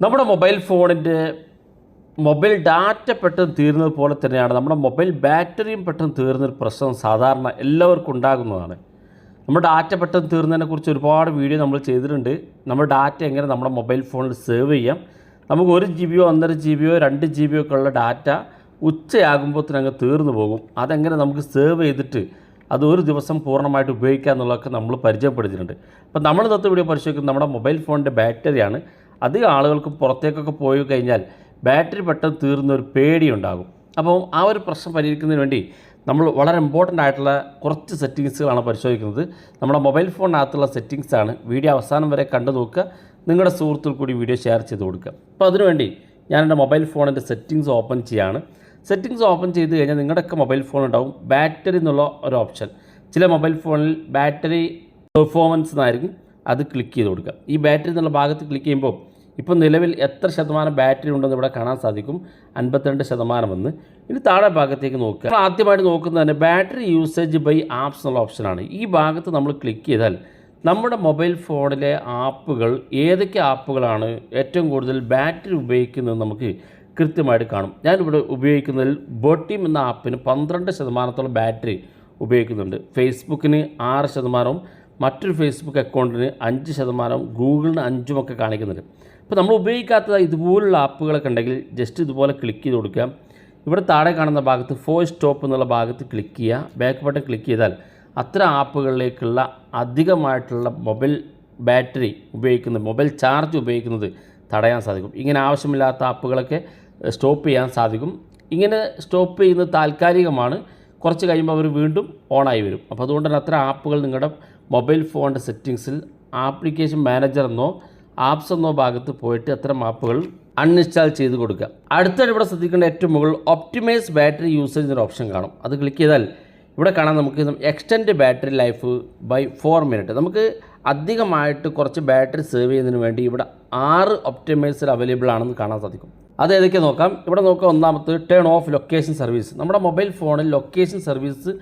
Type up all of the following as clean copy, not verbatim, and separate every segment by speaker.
Speaker 1: നമ്മുടെ മൊബൈൽ ഫോണിൻ്റെ mobile data പെട്ടെന്ന് തീരുന്നത് പോലെ തന്നെയാണ് നമ്മുടെ മൊബൈൽ ബാറ്ററിയും പെട്ടെന്ന് തീർന്നൊരു പ്രശ്നം സാധാരണ എല്ലാവർക്കും ഉണ്ടാകുന്നതാണ്. നമ്മുടെ ഡാറ്റ പെട്ടെന്ന് തീർന്നതിനെക്കുറിച്ച് ഒരുപാട് വീഡിയോ നമ്മൾ ചെയ്തിട്ടുണ്ട്. നമ്മുടെ ഡാറ്റ എങ്ങനെ നമ്മുടെ മൊബൈൽ ഫോണിൽ സേവ് ചെയ്യാം, നമുക്ക് 1 GB 1.5 GB 2 GB ഒക്കെ ഉള്ള ഡാറ്റ ഉച്ചയാകുമ്പോഴത്തേനങ്ങ് തീർന്നു പോകും. അതെങ്ങനെ നമുക്ക് സേവ് ചെയ്തിട്ട് അത് ഒരു ദിവസം പൂർണ്ണമായിട്ട് ഉപയോഗിക്കുക എന്നുള്ളതൊക്കെ നമ്മൾ പരിചയപ്പെടുത്തിയിട്ടുണ്ട്. അപ്പോൾ നമ്മൾ ഇന്നത്തെ വീഡിയോ പരിശോധിക്കുന്നത് നമ്മുടെ മൊബൈൽ ഫോണിൻ്റെ ബാറ്ററിയാണ്. അധികം ആളുകൾക്ക് പുറത്തേക്കൊക്കെ പോയി കഴിഞ്ഞാൽ ബാറ്ററി പെട്ടെന്ന് തീർന്ന ഒരു പേടിയുണ്ടാകും. അപ്പോൾ ആ ഒരു പ്രശ്നം പരിഹരിക്കുന്നതിന് വേണ്ടി നമ്മൾ വളരെ ഇമ്പോർട്ടൻ്റ് ആയിട്ടുള്ള കുറച്ച് സെറ്റിങ്സുകളാണ് പരിശോധിക്കുന്നത്. നമ്മുടെ മൊബൈൽ ഫോണിനകത്തുള്ള സെറ്റിങ്സാണ്. വീഡിയോ അവസാനം വരെ കണ്ടു നോക്കുക, നിങ്ങളുടെ സുഹൃത്തുക്കൾ കൂടി വീഡിയോ ഷെയർ ചെയ്ത് കൊടുക്കുക. അപ്പോൾ അതിനുവേണ്ടി ഞാൻ എൻ്റെ മൊബൈൽ ഫോണിൻ്റെ സെറ്റിങ്സ് ഓപ്പൺ ചെയ്യുകയാണ്. സെറ്റിങ്സ് ഓപ്പൺ ചെയ്ത് കഴിഞ്ഞാൽ നിങ്ങളുടെയൊക്കെ മൊബൈൽ ഫോൺ ഉണ്ടാവും ബാറ്ററി എന്നുള്ള ഒരു ഓപ്ഷൻ. ചില മൊബൈൽ ഫോണിൽ ബാറ്ററി പെർഫോമൻസ് എന്നായിരിക്കും, അത് ക്ലിക്ക് ചെയ്ത് കൊടുക്കുക. ഈ ബാറ്ററി എന്നുള്ള ഭാഗത്ത് ക്ലിക്ക് ചെയ്യുമ്പോൾ ഇപ്പോൾ നിലവിൽ എത്ര ശതമാനം ബാറ്ററി ഉണ്ടെന്ന് ഇവിടെ കാണാൻ സാധിക്കും, 52% എന്ന്. ഇനി താഴെ ഭാഗത്തേക്ക് നോക്കുക. ആദ്യമായിട്ട് നോക്കുന്നത് തന്നെ ബാറ്ററി യൂസേജ് ബൈ ആപ്സ് എന്നുള്ള ഓപ്ഷനാണ്. ഈ ഭാഗത്ത് നമ്മൾ ക്ലിക്ക് ചെയ്താൽ നമ്മുടെ മൊബൈൽ ഫോണിലെ ആപ്പുകൾ ഏതൊക്കെ ആപ്പുകളാണ് ഏറ്റവും കൂടുതൽ ബാറ്ററി ഉപയോഗിക്കുന്നത് നമുക്ക് കൃത്യമായിട്ട് കാണും. ഞാനിവിടെ ഉപയോഗിക്കുന്നതിൽ ബോട്ടിം എന്ന ആപ്പിന് 12% ബാറ്ററി ഉപയോഗിക്കുന്നുണ്ട്. ഫേസ്ബുക്കിന് 6%, മറ്റൊരു ഫേസ്ബുക്ക് അക്കൗണ്ടിന് 5%, ഗൂഗിളിന് 5% ഒക്കെ കാണിക്കുന്നുണ്ട്. അപ്പോൾ നമ്മൾ ഉപയോഗിക്കാത്ത ഇതുപോലുള്ള ആപ്പുകളൊക്കെ ഉണ്ടെങ്കിൽ ജസ്റ്റ് ഇതുപോലെ ക്ലിക്ക് ചെയ്ത് കൊടുക്കുക. ഇവിടെ താഴെ കാണുന്ന ഭാഗത്ത് ഫോഴ്സ് സ്റ്റോപ്പ് എന്നുള്ള ഭാഗത്ത് ക്ലിക്ക് ചെയ്യുക. ബാക്ക് ബട്ടൺ ക്ലിക്ക് ചെയ്താൽ അത്തരം ആപ്പുകളിലേക്കുള്ള അധികമായിട്ടുള്ള മൊബൈൽ ബാറ്ററി ഉപയോഗിക്കുന്നത്, മൊബൈൽ ചാർജ് ഉപയോഗിക്കുന്നത് തടയാൻ സാധിക്കും. ഇങ്ങനെ ആവശ്യമില്ലാത്ത ആപ്പുകളൊക്കെ സ്റ്റോപ്പ് ചെയ്യാൻ സാധിക്കും. ഇങ്ങനെ സ്റ്റോപ്പ് ചെയ്യുന്നത് താൽക്കാലികമാണ്, കുറച്ച് കഴിയുമ്പോൾ അവർ വീണ്ടും ഓണായി വരും. അപ്പോൾ അതുകൊണ്ട് തന്നെ അത്തരം ആപ്പുകൾ നിങ്ങളുടെ മൊബൈൽ ഫോണിൻ്റെ സെറ്റിങ്സിൽ ആപ്ലിക്കേഷൻ മാനേജർ എന്നോ ആപ്സ് എന്നോ ഭാഗത്ത് പോയിട്ട് അത്തരം ആപ്പുകൾ അൺഇൻസ്റ്റാൾ ചെയ്ത് കൊടുക്കുക. അടുത്താണ് ഇവിടെ ശ്രദ്ധിക്കേണ്ട ഏറ്റവും മുകളിൽ ഒപ്റ്റിമൈസ് ബാറ്ററി യൂസേജ് എന്നൊരു ഓപ്ഷൻ കാണും. അത് ക്ലിക്ക് ചെയ്താൽ ഇവിടെ കാണാൻ നമുക്ക് extend battery life by 4 minute. നമുക്ക് അധികമായിട്ട് കുറച്ച് ബാറ്ററി സേവ് ചെയ്യുന്നതിന് വേണ്ടി ഇവിടെ 6 ഒപ്റ്റിമൈസർ അവൈലബിൾ ആണെന്ന് കാണാൻ സാധിക്കും. അത് ഏതൊക്കെ നോക്കാം. ഇവിടെ നോക്കാം. ഒന്നാമത്തെ ടേൺ ഓഫ് ലൊക്കേഷൻ സർവീസ്. നമ്മുടെ മൊബൈൽ ഫോണിൽ ലൊക്കേഷൻ സർവീസ്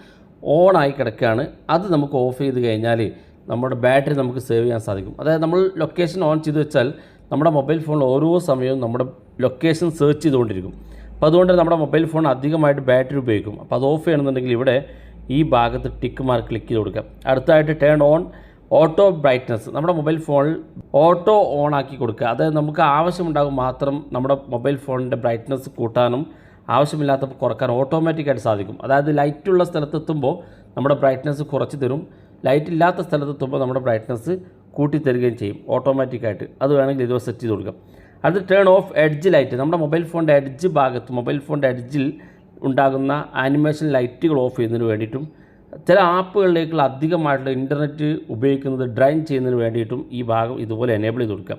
Speaker 1: ഓണായി കിടക്കുകയാണ്. അത് നമുക്ക് ഓഫ് ചെയ്ത് കഴിഞ്ഞാൽ നമ്മുടെ ബാറ്ററി നമുക്ക് സേവ് ചെയ്യാൻ സാധിക്കും. അതായത് നമ്മൾ ലൊക്കേഷൻ ഓൺ ചെയ്ത് വെച്ചാൽ നമ്മുടെ മൊബൈൽ ഫോണിൽ ഓരോ സമയവും നമ്മുടെ ലൊക്കേഷൻ സെർച്ച് ചെയ്തുകൊണ്ടിരിക്കും. അപ്പോൾ അതുകൊണ്ട് നമ്മുടെ മൊബൈൽ ഫോൺ അധികമായിട്ട് ബാറ്ററി ഉപയോഗിക്കും. അപ്പോൾ അത് ഓഫ് ചെയ്യണമെന്നുണ്ടെങ്കിൽ ഇവിടെ ഈ ഭാഗത്ത് ടിക്ക് മാർക്ക് ക്ലിക്ക് ചെയ്ത് കൊടുക്കാം. അടുത്തായിട്ട് ടേൺ ഓൺ ഓട്ടോ ബ്രൈറ്റ്നസ്. നമ്മുടെ മൊബൈൽ ഫോണിൽ ഓട്ടോ ഓൺ ആക്കി കൊടുക്കുക. അതായത് നമുക്ക് ആവശ്യമുണ്ടാകും മാത്രം നമ്മുടെ മൊബൈൽ ഫോണിൻ്റെ ബ്രൈറ്റ്നസ് കൂട്ടാനും ആവശ്യമില്ലാത്തപ്പോൾ കുറക്കാനും ഓട്ടോമാറ്റിക്കായിട്ട് സാധിക്കും. അതായത് ലൈറ്റുള്ള സ്ഥലത്തെത്തുമ്പോൾ നമ്മുടെ ബ്രൈറ്റ്നസ് കുറച്ച് തരും, ലൈറ്റ് ഇല്ലാത്ത സ്ഥലത്തെത്തുമ്പോൾ നമ്മുടെ ബ്രൈറ്റ്നസ് കൂട്ടി തരികയും ചെയ്യും ഓട്ടോമാറ്റിക്കായിട്ട്. അത് വേണമെങ്കിൽ ഇത് സെറ്റ് ചെയ്ത് കൊടുക്കാം. അത് ടേൺ ഓഫ് എഡ്ജ് ലൈറ്റ്. നമ്മുടെ മൊബൈൽ ഫോണിൻ്റെ എഡ്ജ് ഭാഗത്ത്, മൊബൈൽ ഫോണിൻ്റെ എഡ്ജിൽ ഉണ്ടാകുന്ന ആനിമേഷൻ ലൈറ്റുകൾ ഓഫ് ചെയ്യുന്നതിന് വേണ്ടിയിട്ടും ചില ആപ്പുകളിലേക്കുള്ള അധികമായിട്ടുള്ള ഇൻ്റർനെറ്റ് ഉപയോഗിക്കുന്നത് ഡ്രൈൻ ചെയ്യുന്നതിന് വേണ്ടിയിട്ടും ഈ ഭാഗം ഇതുപോലെ എനേബിൾ ചെയ്ത് കൊടുക്കാം.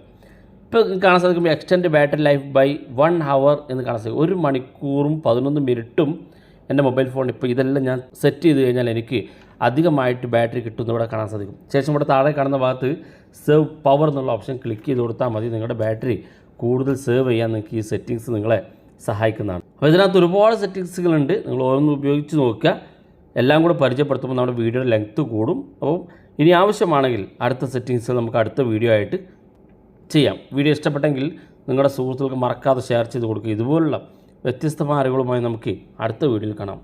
Speaker 1: ഇപ്പോൾ കാണാൻ സാധിക്കുമ്പോൾ extend battery life by 1 hour എന്ന് കാണാൻ സാധിക്കും. 1 മണിക്കൂറും 11 മിനിറ്റും എൻ്റെ മൊബൈൽ ഫോൺ. ഇപ്പോൾ ഇതെല്ലാം ഞാൻ സെറ്റ് ചെയ്ത് കഴിഞ്ഞാൽ എനിക്ക് അധികമായിട്ട് ബാറ്ററി കിട്ടുമെന്ന് ഇവിടെ കാണാൻ സാധിക്കും. ശേഷം ഇവിടെ താഴെ കാണുന്ന ഭാഗത്ത് സേവ് പവർ എന്നുള്ള ഓപ്ഷൻ ക്ലിക്ക് ചെയ്ത് കൊടുത്താൽ മതി. നിങ്ങളുടെ ബാറ്ററി കൂടുതൽ സേവ് ചെയ്യാൻ നിങ്ങൾക്ക് ഈ സെറ്റിങ്സ് നിങ്ങളെ സഹായിക്കുന്നതാണ്. അപ്പോൾ ഇതിനകത്ത് ഒരുപാട് സെറ്റിങ്സുകളുണ്ട്. നിങ്ങൾ ഓരോന്നും ഉപയോഗിച്ച് നോക്കുക. എല്ലാം കൂടെ പരിചയപ്പെടുത്തുമ്പോൾ നമ്മുടെ വീഡിയോയുടെ ലെങ്ത്ത് കൂടും. അപ്പോൾ ഇനി ആവശ്യമാണെങ്കിൽ അടുത്ത സെറ്റിങ്സ് നമുക്ക് അടുത്ത വീഡിയോ ആയിട്ട് ചെയ്യാം. വീഡിയോ ഇഷ്ടപ്പെട്ടെങ്കിൽ നിങ്ങളുടെ സുഹൃത്തുക്കൾക്ക് മറക്കാതെ ഷെയർ ചെയ്ത് കൊടുക്കുക. ഇതുപോലുള്ള വ്യത്യസ്തമായ അറിവുകളുമായി നമുക്ക് അടുത്ത വീഡിയോയിൽ കാണാം.